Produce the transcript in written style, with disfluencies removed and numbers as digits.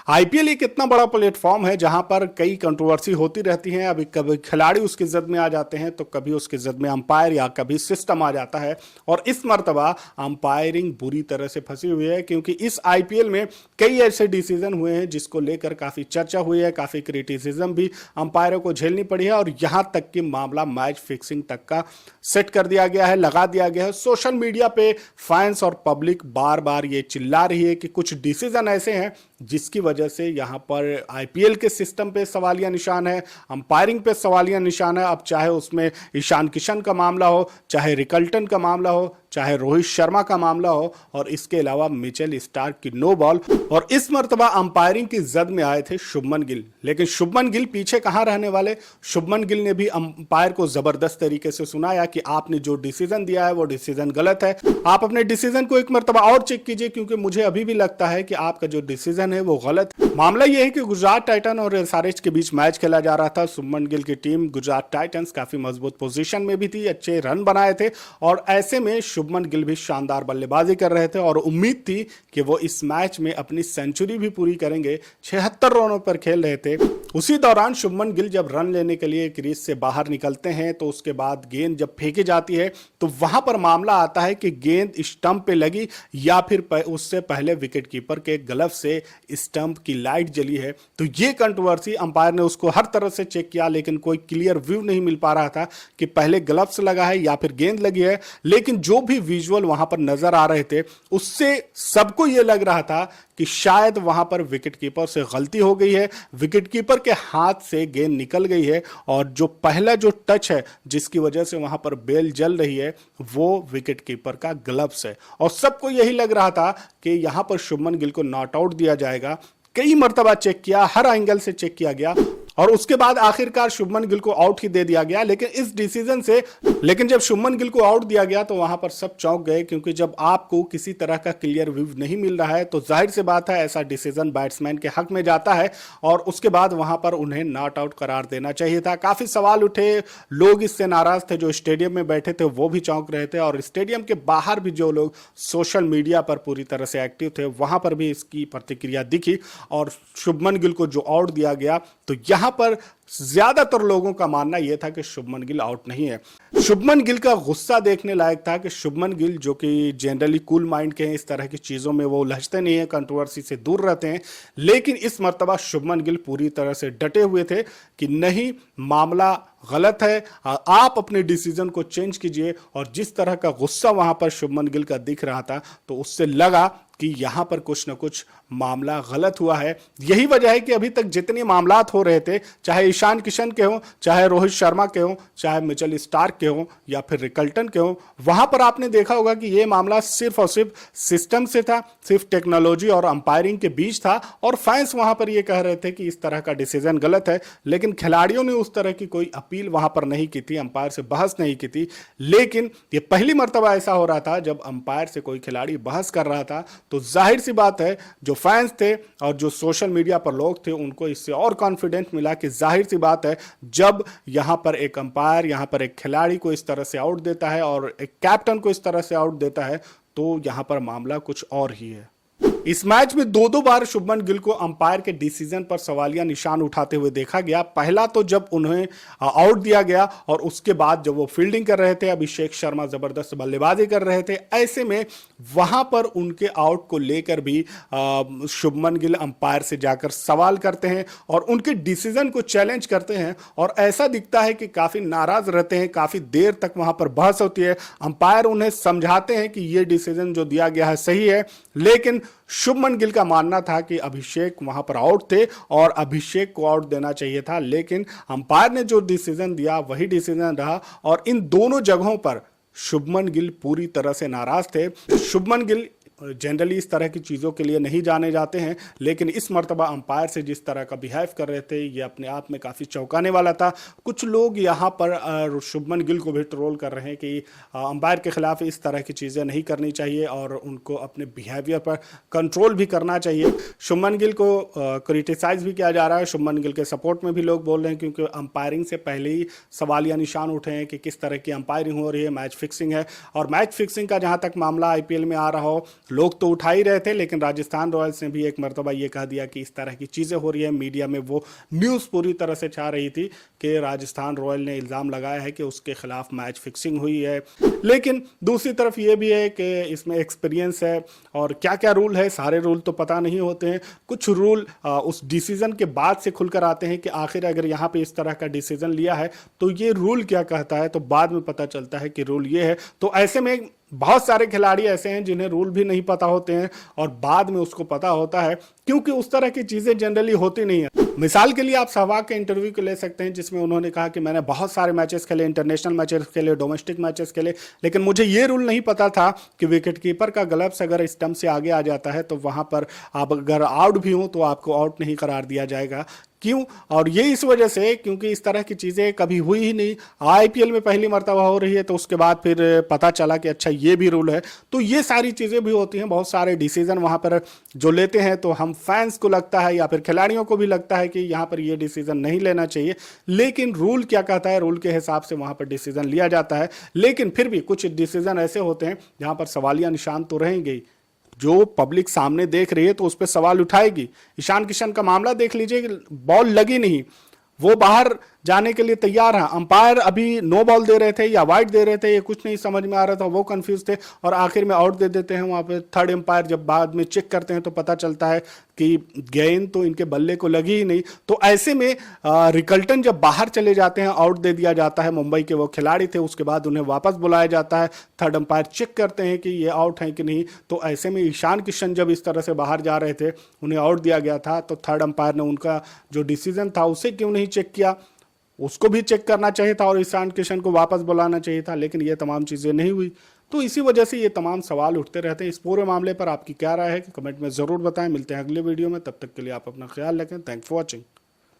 IPL एक इतना बड़ा प्लेटफॉर्म है जहां पर कई कंट्रोवर्सी होती रहती हैं। अभी कभी खिलाड़ी उसकी जद में आ जाते हैं तो कभी उसकी जद में अंपायर या कभी सिस्टम आ जाता है। और इस मर्तबा अंपायरिंग बुरी तरह से फंसी हुई है, क्योंकि इस आईपीएल में कई ऐसे डिसीजन हुए हैं जिसको लेकर काफी चर्चा हुई है, काफी क्रिटिसिज्म भी अंपायरों को झेलनी पड़ी है। और यहां तक कि मामला मैच फिक्सिंग तक का सेट कर दिया गया है, लगा दिया गया है। सोशल मीडिया पे फैंस और पब्लिक बार बार ये चिल्ला रही है कि कुछ डिसीजन ऐसे हैं जिसकी वजह से यहां पर आईपीएल के सिस्टम पे सवालिया निशान है, अंपायरिंग पे सवालिया निशान है। अब चाहे उसमें ईशान किशन का मामला हो, चाहे रिकल्टन का मामला हो, चाहे रोहित शर्मा का मामला हो, और इसके अलावा मिचेल स्टार्क की नो बॉल। और इस मर्तबा अंपायरिंग की जद में आए थे शुभमन गिल। लेकिन शुभमन गिल पीछे कहां रहने वाले। शुभमन गिल ने भी अंपायर को जबरदस्त तरीके से सुनाया कि आपने जो डिसीजन दिया है वो डिसीजन गलत है, आप अपने डिसीजन को एक मर्तबा और चेक कीजिए, क्योंकि मुझे अभी भी लगता है कि आपका जो डिसीजन है वो गलत है। मामला यह है कि गुजरात टाइटन और एसआरएच के बीच मैच खेला जा रहा था। शुभमन गिल की टीम गुजरात टाइटंस काफी मजबूत पोजीशन में भी थी, अच्छे रन बनाए थे, और ऐसे में शुभमन गिल भी शानदार बल्लेबाजी कर रहे थे और उम्मीद थी कि वो इस मैच में अपनी सेंचुरी भी पूरी करेंगे। 76 रनों पर खेल रहे थे। उसी दौरान शुभमन गिल जब रन लेने के लिए क्रीज से बाहर निकलते हैं तो उसके बाद गेंद जब फेंकी जाती है तो वहां पर मामला आता है कि गेंद स्टंप पे लगी या फिर उससे पहले विकेट कीपर के ग्लव से स्टंप की लाइट जली है। तो ये कंट्रोवर्सी अंपायर ने उसको हर तरह से चेक किया, लेकिन कोई क्लियर व्यू नहीं मिल पा रहा था कि पहले ग्लव्स लगा है या फिर गेंद लगी है। लेकिन जो भी विजुअल वहां पर नजर आ रहे थे उससे सबको यह लग रहा था कि शायद वहां पर विकेट कीपर से गलती हो गई है, विकेट कीपर के हाथ से गेंद निकल गई है, और जो पहला जो टच है जिसकी वजह से वहां पर बेल जल रही है वो विकेट कीपर का ग्लव्स है। और सबको यही लग रहा था कि यहां पर शुभमन गिल को नॉट आउट दिया जाएगा। कई मर्तबा चेक किया, हर एंगल से चेक किया गया, और उसके बाद आखिरकार शुभमन गिल को आउट ही दे दिया गया। लेकिन जब शुभमन गिल को आउट दिया गया तो वहां पर सब चौंक गए, क्योंकि जब आपको किसी तरह का क्लियर व्यू नहीं मिल रहा है तो जाहिर सी बात है ऐसा डिसीजन बैट्समैन के हक में जाता है, और उसके बाद वहां पर उन्हें नॉट आउट करार देना चाहिए था। काफी सवाल उठे, लोग इससे नाराज थे, जो स्टेडियम में बैठे थे वो भी चौंक रहे थे, और स्टेडियम के बाहर भी जो लोग सोशल मीडिया पर पूरी तरह से एक्टिव थे वहां पर भी इसकी प्रतिक्रिया दिखी। और शुभमन गिल को जो आउट दिया गया तो यहां पर ज्यादातर लोगों का मानना यह था कि शुभमन गिल आउट नहीं है। शुभमन गिल का गुस्सा देखने लायक था कि शुभमन गिल, जो कि जनरली कूल माइंड के हैं, इस तरह की चीजों में वो उलझते नहीं है, कंट्रोवर्सी से दूर रहते हैं, लेकिन इस मर्तबा शुभमन गिल पूरी तरह से डटे हुए थे कि नहीं, मामला गलत है, आप अपने डिसीजन को चेंज कीजिए। और जिस तरह का गुस्सा वहां पर शुभमन गिल का दिख रहा था तो उससे लगा कि यहां पर कुछ ना कुछ मामला गलत हुआ है। यही वजह है कि अभी तक जितने मामलात हो रहे थे, चाहे ईशान किशन के हों, चाहे रोहित शर्मा के हों, चाहे मिचेल स्टार्क के हों, या फिर रिकल्टन के हों, वहां पर आपने देखा होगा कि यह मामला सिर्फ और सिर्फ सिस्टम से था, सिर्फ टेक्नोलॉजी और अंपायरिंग के बीच था। और फैंस वहां पर यह कह रहे थे कि इस तरह का डिसीजन गलत है, लेकिन खिलाड़ियों ने उस तरह की कोई अपील वहां पर नहीं की थी, अंपायर से बहस नहीं की थी। लेकिन यह पहली मर्तबा ऐसा हो रहा था जब अंपायर से कोई खिलाड़ी बहस कर रहा था, तो जाहिर सी बात है जो फैंस थे और जो सोशल मीडिया पर लोग थे उनको इससे और कॉन्फिडेंस मिला कि जाहिर सी बात है जब यहां पर एक अंपायर, यहां पर एक खिलाड़ी को इस तरह से आउट देता है और एक कैप्टन को इस तरह से आउट देता है तो यहां पर मामला कुछ और ही है। इस मैच में दो बार शुभमन गिल को अंपायर के डिसीजन पर सवालिया निशान उठाते हुए देखा गया। पहला तो जब उन्हें आउट दिया गया, और उसके बाद जब वो फील्डिंग कर रहे थे, अभिषेक शर्मा जबरदस्त बल्लेबाजी कर रहे थे, ऐसे में वहां पर उनके आउट को लेकर भी शुभमन गिल अंपायर से जाकर सवाल करते हैं और उनके डिसीजन को चैलेंज करते हैं, और ऐसा दिखता है कि काफी नाराज रहते हैं। काफी देर तक वहां पर बहस होती है, अंपायर उन्हें समझाते हैं कि यह डिसीजन जो दिया गया है सही है, लेकिन शुभमन गिल का मानना था कि अभिषेक वहां पर आउट थे और अभिषेक को आउट देना चाहिए था। लेकिन अंपायर ने जो डिसीजन दिया वही डिसीजन रहा, और इन दोनों जगहों पर शुभमन गिल पूरी तरह से नाराज थे। शुभमन गिल जनरली इस तरह की चीज़ों के लिए नहीं जाने जाते हैं, लेकिन इस मर्तबा अंपायर से जिस तरह का बिहेव कर रहे थे ये अपने आप में काफ़ी चौंकाने वाला था। कुछ लोग यहाँ पर शुभमन गिल को भी ट्रोल कर रहे हैं कि अंपायर के खिलाफ इस तरह की चीज़ें नहीं करनी चाहिए और उनको अपने बिहेवियर पर कंट्रोल भी करना चाहिए। शुभमन गिल को क्रिटिसाइज भी किया जा रहा है, शुभमन गिल के सपोर्ट में भी लोग बोल रहे हैं, क्योंकि अंपायरिंग से पहले ही सवालिया निशान उठे हैं कि किस तरह की अंपायरिंग हो रही है, मैच फिक्सिंग है। और मैच फिक्सिंग का जहाँ तक मामला आईपीएल में आ रहा हो, लोग तो उठा ही रहे थे, लेकिन राजस्थान रॉयल्स ने भी एक मरतबा ये कह दिया कि इस तरह की चीज़ें हो रही है। मीडिया में वो न्यूज़ पूरी तरह से छा रही थी कि राजस्थान रॉयल ने इल्ज़ाम लगाया है कि उसके खिलाफ मैच फिक्सिंग हुई है। लेकिन दूसरी तरफ ये भी है कि इसमें एक्सपीरियंस है और क्या क्या रूल है, सारे रूल तो पता नहीं होते हैं। कुछ रूल उस डिसीजन के बाद से खुलकर आते हैं कि आखिर अगर यहाँ पे इस तरह का डिसीजन लिया है तो ये रूल क्या कहता है, तो बाद में पता चलता है कि रूल ये है। तो ऐसे में बहुत सारे खिलाड़ी ऐसे हैं जिन्हें रूल भी नहीं पता होते हैं और बाद में उसको पता होता है, क्योंकि उस तरह की चीज़ें जनरली होती नहीं है। मिसाल के लिए आप सहवाग के इंटरव्यू को ले सकते हैं, जिसमें उन्होंने कहा कि मैंने बहुत सारे मैचेस खेले, इंटरनेशनल मैचेस खेले, डोमेस्टिक मैचेस खेले, लेकिन मुझे ये रूल नहीं पता था कि विकेट कीपर का ग्लव्स अगर स्टंप से आगे आ जाता है तो वहाँ पर आप अगर आउट भी हो तो आपको आउट नहीं करार दिया जाएगा। क्यों? और ये इस वजह से क्योंकि इस तरह की चीज़ें कभी हुई ही नहीं। आईपीएल में पहली मर्तबा हो रही है तो उसके बाद फिर पता चला कि अच्छा ये भी रूल है। तो ये सारी चीज़ें भी होती हैं, बहुत सारे डिसीजन वहाँ पर जो लेते हैं तो हम फैंस को लगता है या फिर खिलाड़ियों को भी लगता है कि यहाँ पर ये डिसीजन नहीं लेना चाहिए, लेकिन रूल क्या कहता है, रूल के हिसाब से वहाँ पर डिसीजन लिया जाता है। लेकिन फिर भी कुछ डिसीजन ऐसे होते हैं जहाँ पर सवालिया निशान तो रहेंगे ही। जो पब्लिक सामने देख रही है तो उस पर सवाल उठाएगी। ईशान किशन का मामला देख लीजिए, बॉल लगी नहीं, वो बाहर जाने के लिए तैयार है, अंपायर अभी नो बॉल दे रहे थे या वाइड दे रहे थे, ये कुछ नहीं समझ में आ रहा था, वो कंफ्यूज थे और आखिर में आउट दे देते हैं। वहाँ पे थर्ड एम्पायर जब बाद में चेक करते हैं तो पता चलता है कि गेंद तो इनके बल्ले को लगी ही नहीं। तो ऐसे में रिकल्टन जब बाहर चले जाते हैं, आउट दे दिया जाता है, मुंबई के वो खिलाड़ी थे, उसके बाद उन्हें वापस बुलाया जाता है, थर्ड एम्पायर चेक करते हैं कि ये आउट है कि नहीं। तो ऐसे में ईशान किशन जब इस तरह से बाहर जा रहे थे, उन्हें आउट दिया गया था, तो थर्ड एम्पायर ने उनका जो डिसीजन था उसे क्यों नहीं चेक किया, उसको भी चेक करना चाहिए था और ईशान किशन को वापस बुलाना चाहिए था, लेकिन ये तमाम चीज़ें नहीं हुई। तो इसी वजह से ये तमाम सवाल उठते रहते हैं। इस पूरे मामले पर आपकी क्या राय है कि कमेंट में ज़रूर बताएं। मिलते हैं अगले वीडियो में, तब तक के लिए आप अपना ख्याल रखें। Thanks for watching.